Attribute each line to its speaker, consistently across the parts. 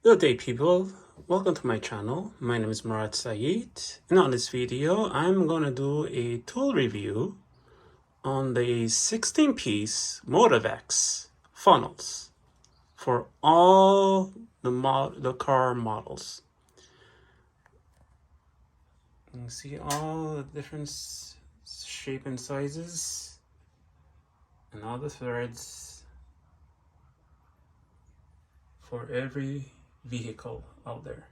Speaker 1: Good day people, welcome to my channel. My name is Murat Saeed, and on this video I'm going to do a tool review on the 16-piece Motivx funnels for all the car models. You can see all the different shape and sizes and all the threads for every vehicle out there.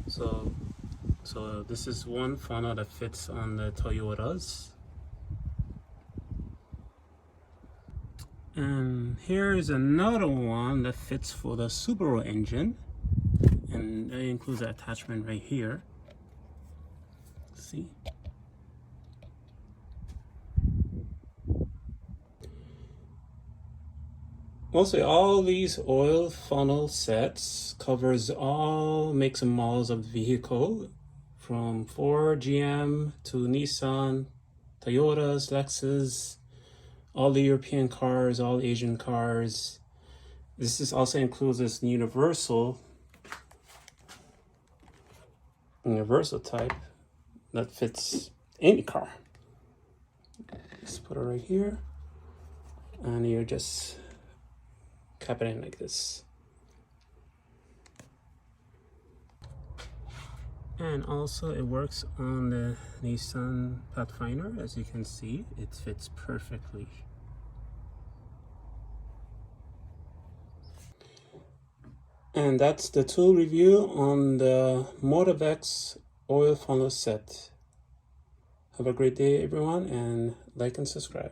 Speaker 1: So this is one funnel that fits on the Toyotas. And here is another one that fits for the Subaru engine. And that includes the attachment right here. See? Also, all these oil funnel sets covers all makes and models of the vehicle, from Ford, GM to Nissan, Toyotas, Lexus, all the European cars, all Asian cars. This is also includes this universal type that fits any car. Just put it right here, and you just cap it in like this. And also it works on the Nissan Pathfinder. As you can see, it fits perfectly. And that's the tool review on the Motivx oil funnel set. Have a great day everyone, and like and subscribe.